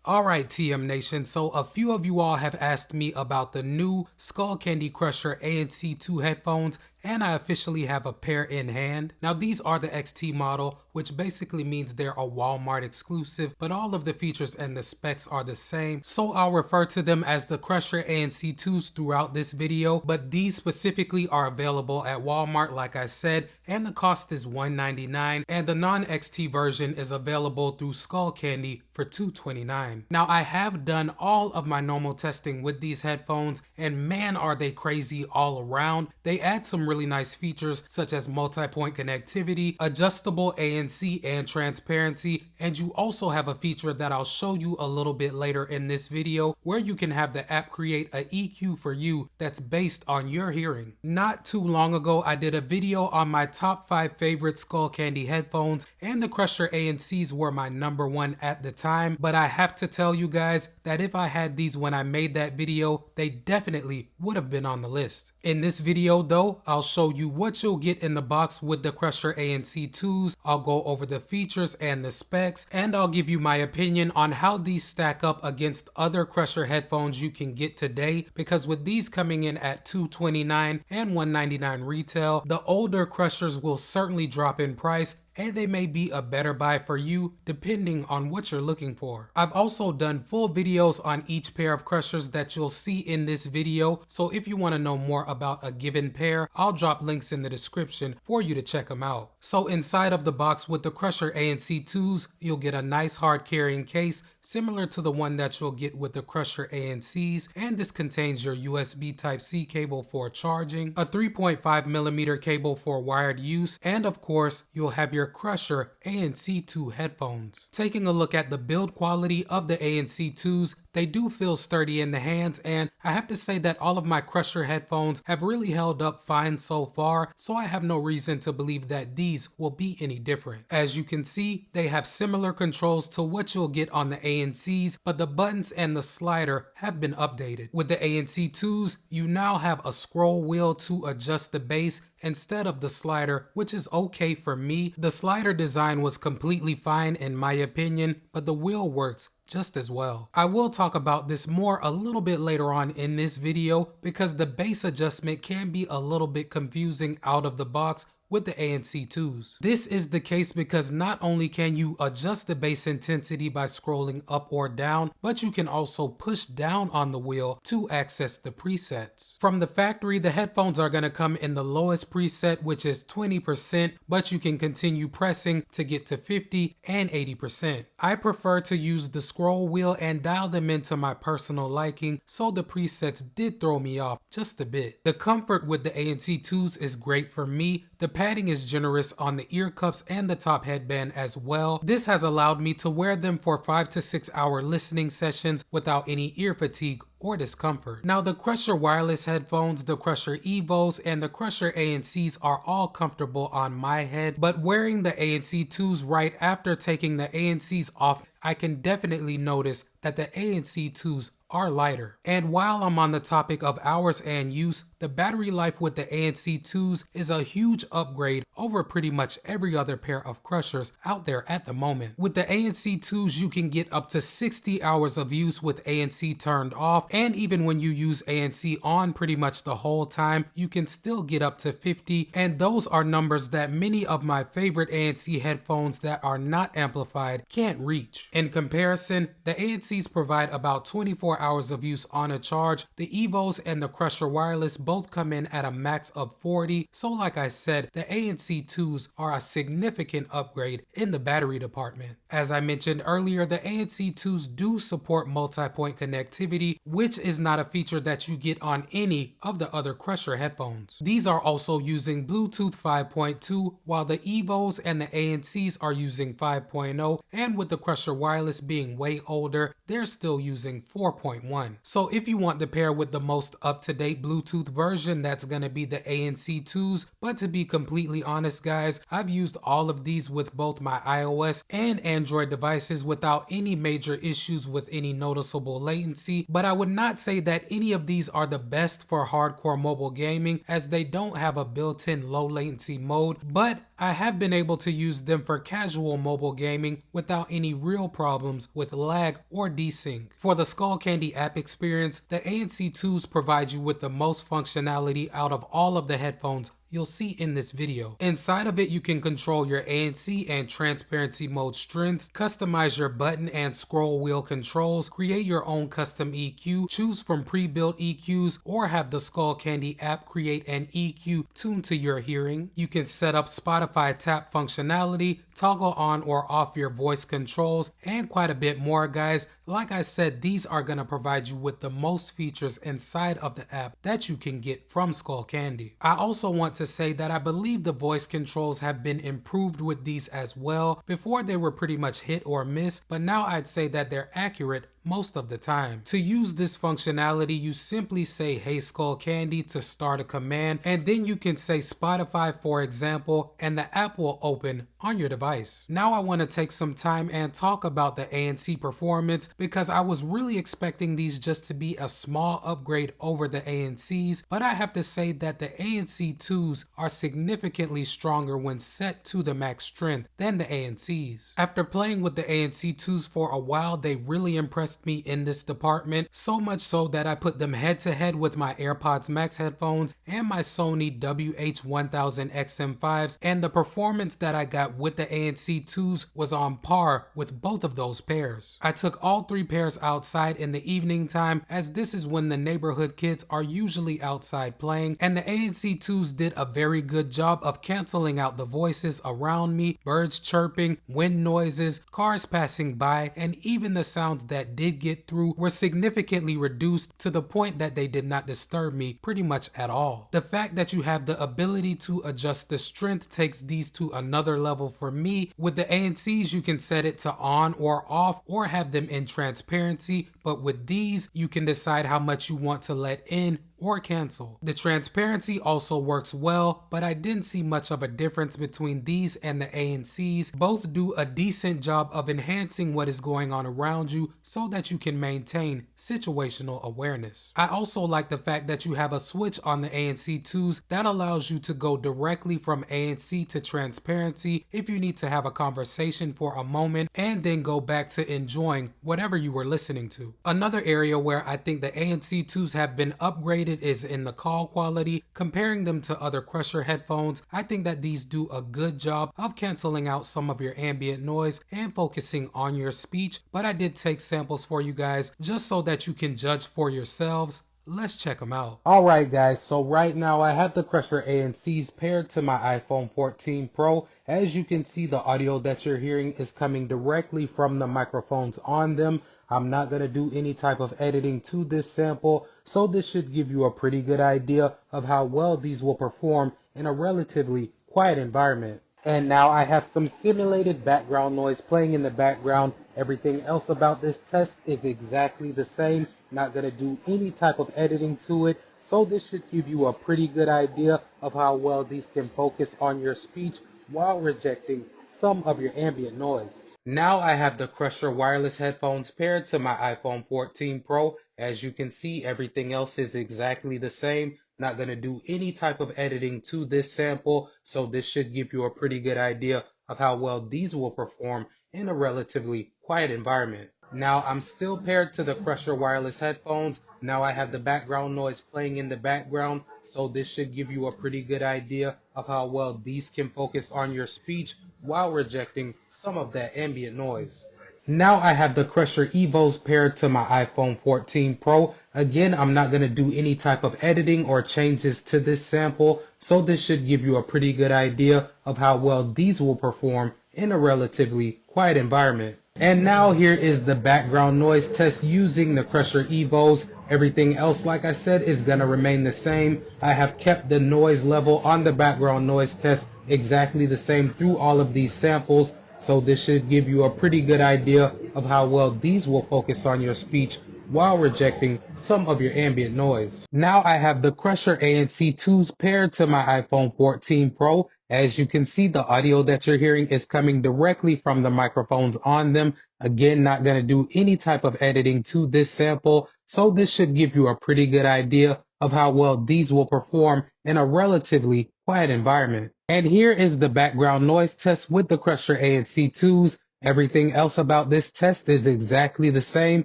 Alright TM Nation, so a few of you all have asked me about the new Skullcandy Crusher ANC 2 headphones, and I officially have a pair in hand. Now these are the XT model, which basically means they're a Walmart exclusive, but all of the features and the specs are the same, so I'll refer to them as the Crusher ANC 2s throughout this video, but these specifically are available at Walmart like I said, and the cost is $199, and the non-XT version is available through Skullcandy for $229. Now I have done all of my normal testing with these headphones, and man are they crazy all around. They add some really nice features such as multi-point connectivity, adjustable ANC and transparency, and you also have a feature that I'll show you a little bit later in this video where you can have the app create a EQ for you that's based on your hearing. Not too long ago I did a video on my top 5 favorite Skullcandy headphones, and the Crusher ANCs were my #1 at the time, but I have to tell you guys that if I had these when I made that video, they definitely would have been on the list. In this video though, I'll show you what you'll get in the box with the Crusher ANC 2s, I'll go over the features and the specs, and I'll give you my opinion on how these stack up against other Crusher headphones you can get today, because with these coming in at $229 and $199 retail, the older Crushers will certainly drop in price, and they may be a better buy for you depending on what you're looking for. I've also done full videos on each pair of Crushers that you'll see in this video, so if you want to know more about a given pair, I'll drop links in the description for you to check them out. So inside of the box with the Crusher ANC 2s, you'll get a nice hard carrying case similar to the one that you'll get with the Crusher ANCs, and this contains your USB Type-C cable for charging, a 3.5mm cable for wired use, and of course you'll have your Crusher ANC 2 headphones. Taking a look at the build quality of the ANC 2s, they do feel sturdy in the hands, and I have to say that all of my Crusher headphones have really held up fine so far, so I have no reason to believe that these will be any different. As you can see, they have similar controls to what you'll get on the ANCs, but the buttons and the slider have been updated. With the ANC 2s, you now have a scroll wheel to adjust the bass instead of the slider, which is okay for me. The slider design was completely fine in my opinion, but the wheel works just as well. I will talk about this more a little bit later on in this video because the bass adjustment can be a little bit confusing out of the box with the ANC 2s. This is the case because not only can you adjust the bass intensity by scrolling up or down, but you can also push down on the wheel to access the presets. From the factory, the headphones are going to come in the lowest preset, which is 20%, but you can continue pressing to get to 50 and 80%. I prefer to use the scroll wheel and dial them into my personal liking, so the presets did throw me off just a bit. The comfort with the ANC 2s is great for me. The padding is generous on the ear cups and the top headband as well. This has allowed me to wear them for 5 to 6 hour listening sessions without any ear fatigue or discomfort. Now the Crusher wireless headphones, the Crusher Evos, and the Crusher ANCs are all comfortable on my head, but wearing the ANC 2s right after taking the ANCs off, I can definitely notice that the ANC 2s are lighter. And while I'm on the topic of hours and use, the battery life with the ANC 2s is a huge upgrade over pretty much every other pair of Crushers out there at the moment. With the ANC 2s, you can get up to 60 hours of use with ANC turned off, and even when you use ANC on pretty much the whole time, you can still get up to 50, and those are numbers that many of my favorite ANC headphones that are not amplified can't reach. In comparison, the ANCs provide about 24 hours of use on a charge. The Evos and the Crusher wireless both come in at a max of 40, so like I said, the ANC 2s are a significant upgrade in the battery department. As I mentioned earlier, the ANC 2s do support multi-point connectivity, which is not a feature that you get on any of the other Crusher headphones. These are also using Bluetooth 5.2, while the Evos and the ANCs are using 5.0, and with the Crusher wireless being way older, they're still using 4.1. So if you want the pair with the most up-to-date Bluetooth version, that's gonna be the ANC 2s, but to be completely honest guys, I've used all of these with both my iOS and Android devices without any major issues with any noticeable latency, but I would not say that any of these are the best for hardcore mobile gaming as they don't have a built-in low latency mode, but I have been able to use them for casual mobile gaming without any real problems with lag or desync. For the Skullcandy app experience, the ANC2s provide you with the most functionality out of all of the headphones you'll see in this video. Inside of it, you can control your ANC and transparency mode strengths, customize your button and scroll wheel controls, create your own custom EQ, choose from pre-built EQs, or have the Skullcandy app create an EQ tuned to your hearing. You can set up Spotify tap functionality, toggle on or off your voice controls, and quite a bit more, guys. Like I said, these are going to provide you with the most features inside of the app that you can get from Skullcandy. I also want to say that I believe the voice controls have been improved with these as well. Before they were pretty much hit or miss, but now I'd say that they're accurate most of the time. To use this functionality, you simply say "Hey Skullcandy" to start a command, and then you can say Spotify, for example, and the app will open on your device. Now I want to take some time and talk about the ANC performance, because I was really expecting these just to be a small upgrade over the ANCs, but I have to say that the ANC2s are significantly stronger when set to the max strength than the ANCs. After playing with the ANC2s for a while, they really impressed me in this department, so much so that I put them head to head with my AirPods Max headphones and my Sony WH-1000 XM5s, and the performance that I got with the ANC2s was on par with both of those pairs. I took all three pairs outside in the evening time, as this is when the neighborhood kids are usually outside playing, and the ANC2s did a very good job of canceling out the voices around me, birds chirping, wind noises, cars passing by, and even the sounds that did get through were significantly reduced to the point that they did not disturb me pretty much at all. The fact that you have the ability to adjust the strength takes these to another level for me. With the ANCs, you can set it to on or off or have them in transparency, but with these, you can decide how much you want to let in or cancel. The transparency also works well, but I didn't see much of a difference between these and the ANCs. Both do a decent job of enhancing what is going on around you so that you can maintain situational awareness. I also like the fact that you have a switch on the ANC2s that allows you to go directly from ANC to transparency if you need to have a conversation for a moment and then go back to enjoying whatever you were listening to. Another area where I think the ANC2s have been upgraded is in the call quality. Comparing them to other Crusher headphones, I think that these do a good job of canceling out some of your ambient noise and focusing on your speech, but I did take samples for you guys just so that you can judge for yourselves. Let's check them out. Alright guys, so right now I have the Crusher ANCs paired to my iPhone 14 Pro. As you can see, the audio that you're hearing is coming directly from the microphones on them. I'm not going to do any type of editing to this sample, so this should give you a pretty good idea of how well these will perform in a relatively quiet environment. And now I have some simulated background noise playing in the background. Everything else about this test is exactly the same. Not going to do any type of editing to it, so this should give you a pretty good idea of how well these can focus on your speech while rejecting some of your ambient noise. Now I have the Crusher wireless headphones paired to my iPhone 14 Pro. As you can see, everything else is exactly the same. Not going to do any type of editing to this sample, so this should give you a pretty good idea of how well these will perform in a relatively quiet environment. Now I'm still paired to the Crusher wireless headphones. Now I have the background noise playing in the background, so this should give you a pretty good idea of how well these can focus on your speech while rejecting some of that ambient noise. Now I have the Crusher Evos paired to my iPhone 14 Pro. Again, I'm not going to do any type of editing or changes to this sample, so this should give you a pretty good idea of how well these will perform in a relatively quiet environment. And now here is the background noise test using the Crusher Evos. Everything else, like I said, is going to remain the same. I have kept the noise level on the background noise test exactly the same through all of these samples. So this should give you a pretty good idea of how well these will focus on your speech while rejecting some of your ambient noise. Now I have the Crusher ANC2s paired to my iPhone 14 Pro. As you can see, the audio that you're hearing is coming directly from the microphones on them. Again, not going to do any type of editing to this sample, so this should give you a pretty good idea of how well these will perform in a relatively quiet environment. And here is the background noise test with the Crusher ANC2s. Everything else about this test is exactly the same,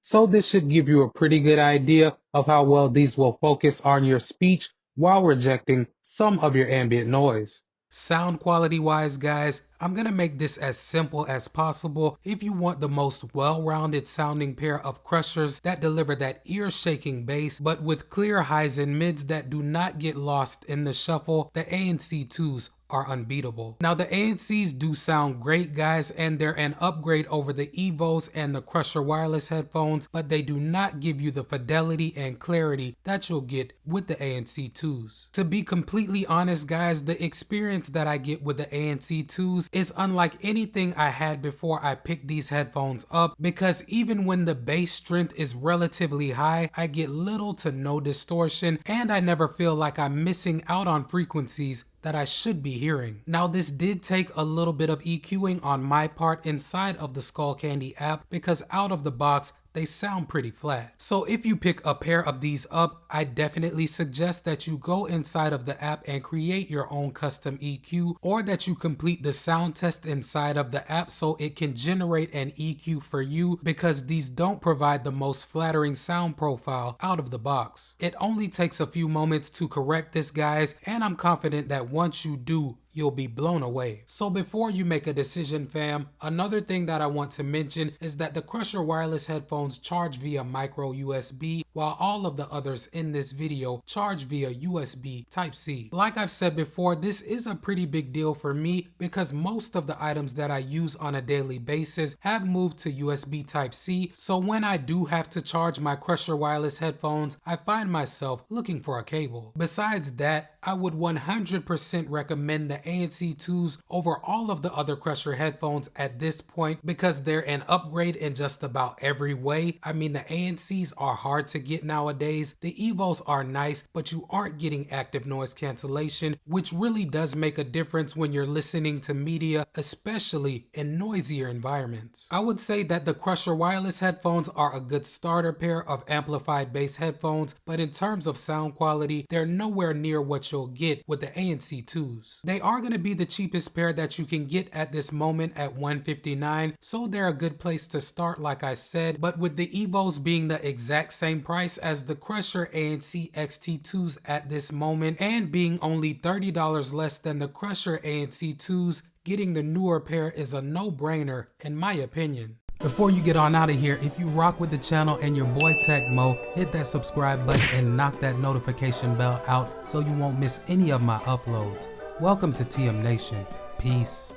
so this should give you a pretty good idea of how well these will focus on your speech while rejecting some of your ambient noise. Sound quality wise, guys, I'm gonna make this as simple as possible. If you want the most well-rounded sounding pair of crushers that deliver that ear-shaking bass, but with clear highs and mids that do not get lost in the shuffle, the ANC2s are unbeatable. Now the ANCs do sound great, guys, and they're an upgrade over the Evos and the Crusher wireless headphones, but they do not give you the fidelity and clarity that you'll get with the ANC2s. To be completely honest, guys, the experience that I get with the ANC2s is unlike anything I had before I picked these headphones up, because even when the bass strength is relatively high, I get little to no distortion, and I never feel like I'm missing out on frequencies that I should be hearing. Now this did take a little bit of EQing on my part inside of the Skullcandy app, because out of the box they sound pretty flat. So if you pick a pair of these up, I definitely suggest that you go inside of the app and create your own custom EQ, or that you complete the sound test inside of the app so it can generate an EQ for you, because these don't provide the most flattering sound profile out of the box. It only takes a few moments to correct this, guys, and I'm confident that once you do, you'll be blown away. So before you make a decision, fam, another thing that I want to mention is that the Crusher wireless headphones charge via micro USB, while all of the others in this video charge via USB Type-C. Like I've said before, this is a pretty big deal for me, because most of the items that I use on a daily basis have moved to USB Type-C, so when I do have to charge my Crusher wireless headphones, I find myself looking for a cable. Besides that, I would 100% recommend the ANC2s over all of the other Crusher headphones at this point, because they're an upgrade in just about every way. I mean, the ANCs are hard to get nowadays. The Evos are nice, but you aren't getting active noise cancellation, which really does make a difference when you're listening to media, especially in noisier environments. I would say that the Crusher wireless headphones are a good starter pair of amplified bass headphones, but in terms of sound quality, they're nowhere near what you'll get with the ANC2s. They are going to be the cheapest pair that you can get at this moment at $159, so they're a good place to start, like I said, but with the Evos being the exact same price as the Crusher ANC XT2s at this moment, and being only $30 less than the Crusher ANC2s, getting the newer pair is a no-brainer in my opinion. Before you get on out of here, if you rock with the channel and your boy Tech Mo, hit that subscribe button and knock that notification bell out so you won't miss any of my uploads. Welcome to TM Nation. Peace.